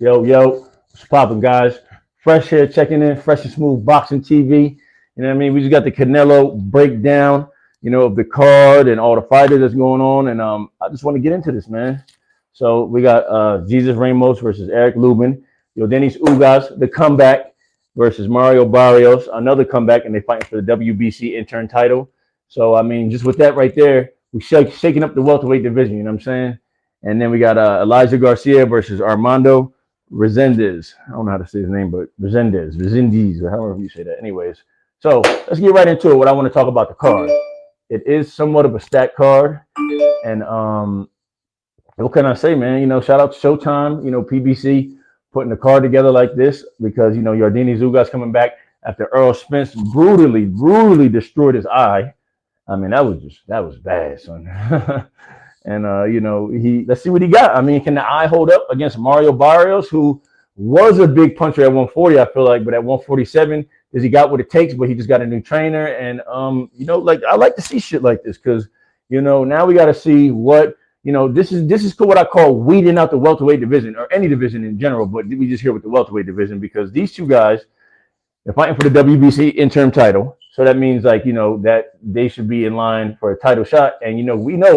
Yo, yo, what's poppin', guys? Fresh here, checking in. Fresh and Smooth Boxing TV. You know what I mean? We just got the Canelo breakdown, of the card and all the fighters that's going on. And I just want to get into this, man. So we got Jesus Ramos versus Eric Lubin. Denis Ugas, the comeback versus Mario Barrios, another comeback, and they fighting for the WBC intern title. So I mean, just with that right there, we shaking up the welterweight division. You know what I'm saying? And then we got Elijah Garcia versus Armando Resendez. I don't know how to say his name, but Resendez, or however you say that. Anyways, so let's get right into it. What I want to talk about the card. It is somewhat of a stacked card, and what can I say, man? Shout out to Showtime. PBC putting the card together like this because Yardeni Ugas coming back after Earl Spence brutally destroyed his eye. I mean, that was bad, son. And let's see what he got. I mean, can the eye hold up against Mario Barrios, who was a big puncher at 140, I feel like, but at 147, he got what it takes, but he just got a new trainer. And I like to see shit like this because now we got to see what this is what I call weeding out the welterweight division or any division in general, but we just here with the welterweight division because these two guys are fighting for the WBC interim title. So that means that they should be in line for a title shot. And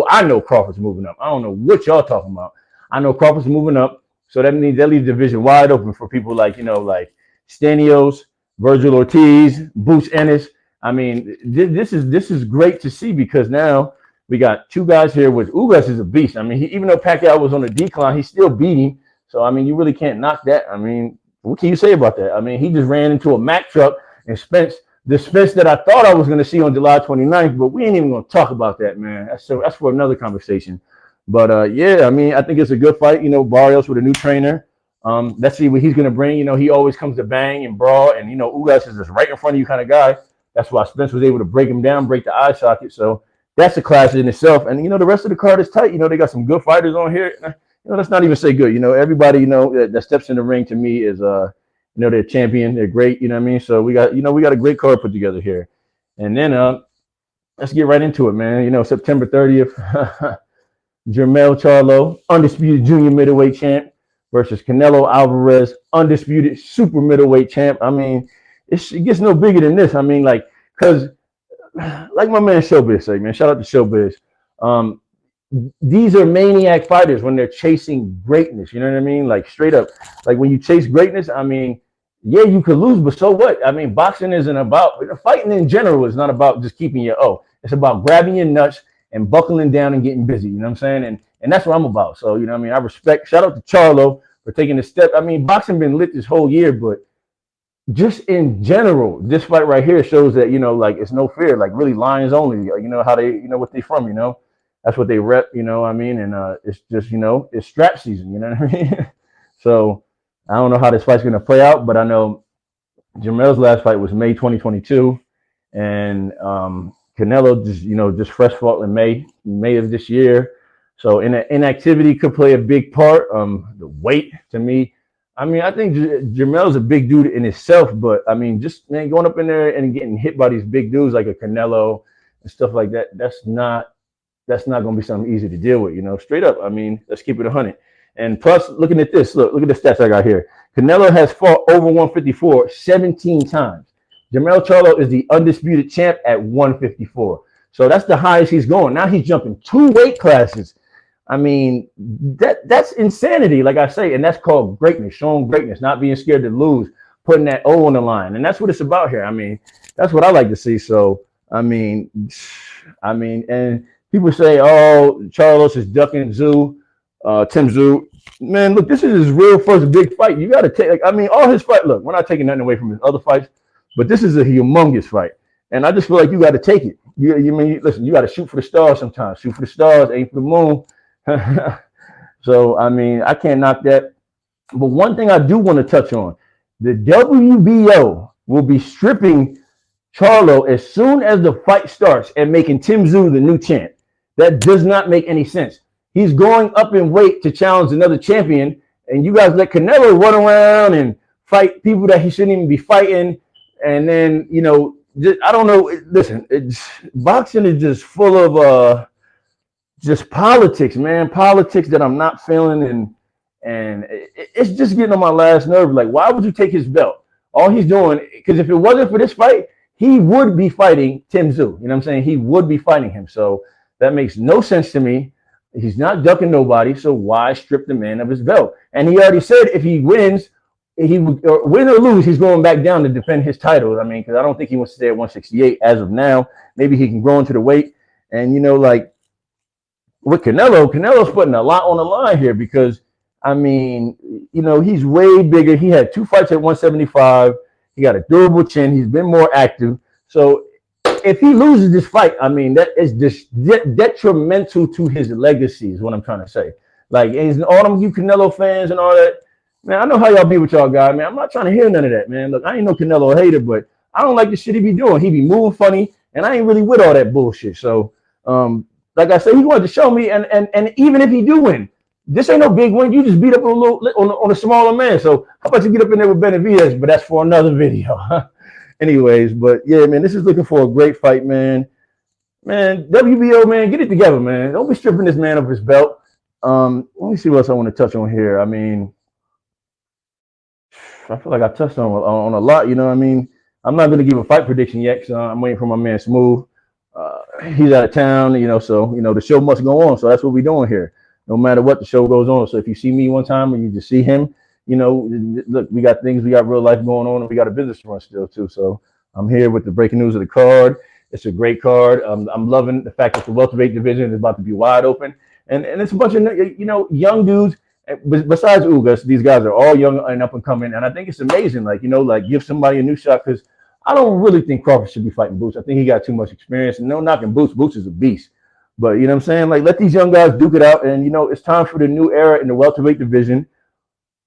I know Crawford's moving up. I don't know what y'all talking about. I know Crawford's moving up. So that means that leaves the division wide open for people like Stanios, Virgil Ortiz, Bruce Ennis. I mean, this is great to see because now we got two guys here with Ugas is a beast. I mean, even though Pacquiao was on a decline, he's still beating. So I mean, you really can't knock that. I mean, what can you say about that? I mean, he just ran into a Mack truck and the Spence that I thought I was going to see on July 29th, but we ain't even going to talk about that, man. That's for another conversation. But yeah, I mean, I think it's a good fight. Barrios with a new trainer. Let's see what he's going to bring. He always comes to bang and brawl, and Ugas is just right in front of you kind of guy. That's why Spence was able to break him down, break the eye socket. So that's a class in itself. And the rest of the card is tight. They got some good fighters on here. Let's not even say good. Everybody that steps in the ring to me is they're champion. They're great. You know what I mean? So we got a great card put together here. And then let's get right into it, man. September 30th, Jermell Charlo, undisputed junior middleweight champ, versus Canelo Alvarez, undisputed super middleweight champ. I mean, it gets no bigger than this. I mean, because like my man Showbiz say, man, shout out to Showbiz. These are maniac fighters when they're chasing greatness. You know what I mean? Like straight up, like when you chase greatness, I mean, yeah, you could lose, but so what? I mean, boxing isn't about fighting in general. Is not about just keeping your It's about grabbing your nuts and buckling down and getting busy. You know what I'm saying? And that's what I'm about. So I mean, I respect. Shout out to Charlo for taking the step. I mean, boxing been lit this whole year, but just in general, this fight right here shows that it's no fear. Like really, lions only. How they, what they from. That's what they rep. I mean, and it's just it's strap season. You know what I mean? So. I don't know how this fight's going to play out, but I know Jermell's last fight was May 2022, and Canelo just fresh fought in May of this year. So inactivity could play a big part. The weight to me, I mean, I think Jermell's a big dude in itself, but I mean, just going up in there and getting hit by these big dudes like a Canelo and stuff like that, that's not going to be something easy to deal with. Straight up. I mean, let's keep it 100. And plus, looking at this, look at the stats I got here. Canelo has fought over 154 17 times. Jermell Charlo is the undisputed champ at 154. So that's the highest he's going. Now he's jumping 2 weight classes. I mean, that's insanity, like I say, and that's called greatness, showing greatness, not being scared to lose, putting that O on the line. And that's what it's about here. I mean, that's what I like to see. So, I mean, and people say, oh, Charlos is ducking Zoo. Tim Tszyu, man, look, this is his real first big fight. You got to take, all his fight. Look, we're not taking nothing away from his other fights, but this is a humongous fight, and I just feel like you got to take it. Listen, you got to shoot for the stars sometimes. Shoot for the stars, aim for the moon. So, I mean, I can't knock that. But one thing I do want to touch on, the WBO will be stripping Charlo as soon as the fight starts and making Tim Tszyu the new champ. That does not make any sense. He's going up in weight to challenge another champion, and you guys let Canelo run around and fight people that he shouldn't even be fighting. And then, I don't know. Listen, boxing is just full of just politics, man. Politics that I'm not feeling, and it's just getting on my last nerve. Like, why would you take his belt? All he's doing, because if it wasn't for this fight, he would be fighting Tim Tszyu. You know what I'm saying? He would be fighting him. So that makes no sense to me. He's not ducking nobody, so why strip the man of his belt? And he already said if he wins, he would win or lose, he's going back down to defend his title. I mean, because I don't think he wants to stay at 168 as of now. Maybe he can grow into the weight. And, you know, like with Canelo's putting a lot on the line here because, I mean, you know, he's way bigger. He had 2 fights at 175. He got a durable chin. He's been more active. So if he loses this fight, I mean, that is just detrimental to his legacy is what I'm trying to say. Like, and all them you Canelo fans and all that, man, I know how y'all be with y'all guys, man. I'm not trying to hear none of that, man. Look, I ain't no Canelo hater, but I don't like the shit he be doing. He be moving funny, and I ain't really with all that bullshit. So, like I said, he wanted to show me, and even if he do win, this ain't no big win. You just beat up on a smaller man. So how about you get up in there with Benavidez? But that's for another video. Anyways, but yeah, man, this is looking for a great fight, man. Man, WBO, man, get it together, man. Don't be stripping this man of his belt. Let me see what else I want to touch on here. I mean, I feel like I touched on a lot, you know what I mean? I'm not going to give a fight prediction yet because I'm waiting for my man Smooth. He's out of town, you know, so, you know, the show must go on. So that's what we're doing here. No matter what, the show goes on. So if you see me one time and you just see him, you know, look, we got things, we got real life going on, and we got a business to run still too. So I'm here with the breaking news of the card. It's a great card. I'm loving the fact that the welterweight division is about to be wide open, and it's a bunch of, you know, young dudes. Besides Ugas, these guys are all young and up and coming, and I think it's amazing. Like, you know, like give somebody a new shot because I don't really think Crawford should be fighting Boots. I think he got too much experience, and no knocking Boots. Boots is a beast. But, you know what I'm saying? Like, let these young guys duke it out. And, you know, it's time for the new era in the welterweight division.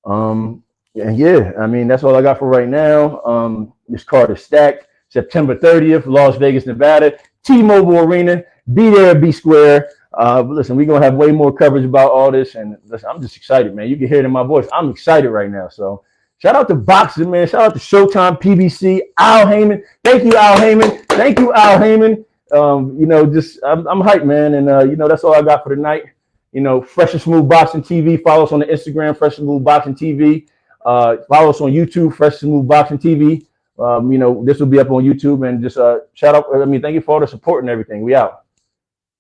And, yeah, I mean, that's all I got for right now. This card is stacked. September 30th, Las Vegas, Nevada. T-Mobile Arena. Be there, be square. Listen, we're going to have way more coverage about all this. And, listen, I'm just excited, man. You can hear it in my voice. I'm excited right now. So, shout out to boxing, man. Shout out to Showtime, PBC, Al Heyman. Thank you, Al Heyman. Thank you, Al Heyman. You know, just I'm hyped, man, and you know, that's all I got for tonight. You know, Fresh and Smooth Boxing TV. Follow us on the Instagram, Fresh and Smooth Boxing TV. Follow us on YouTube, Fresh and Smooth Boxing TV. You know, this will be up on YouTube, and just shout out. I mean, thank you for all the support and everything. We out.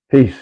Peace.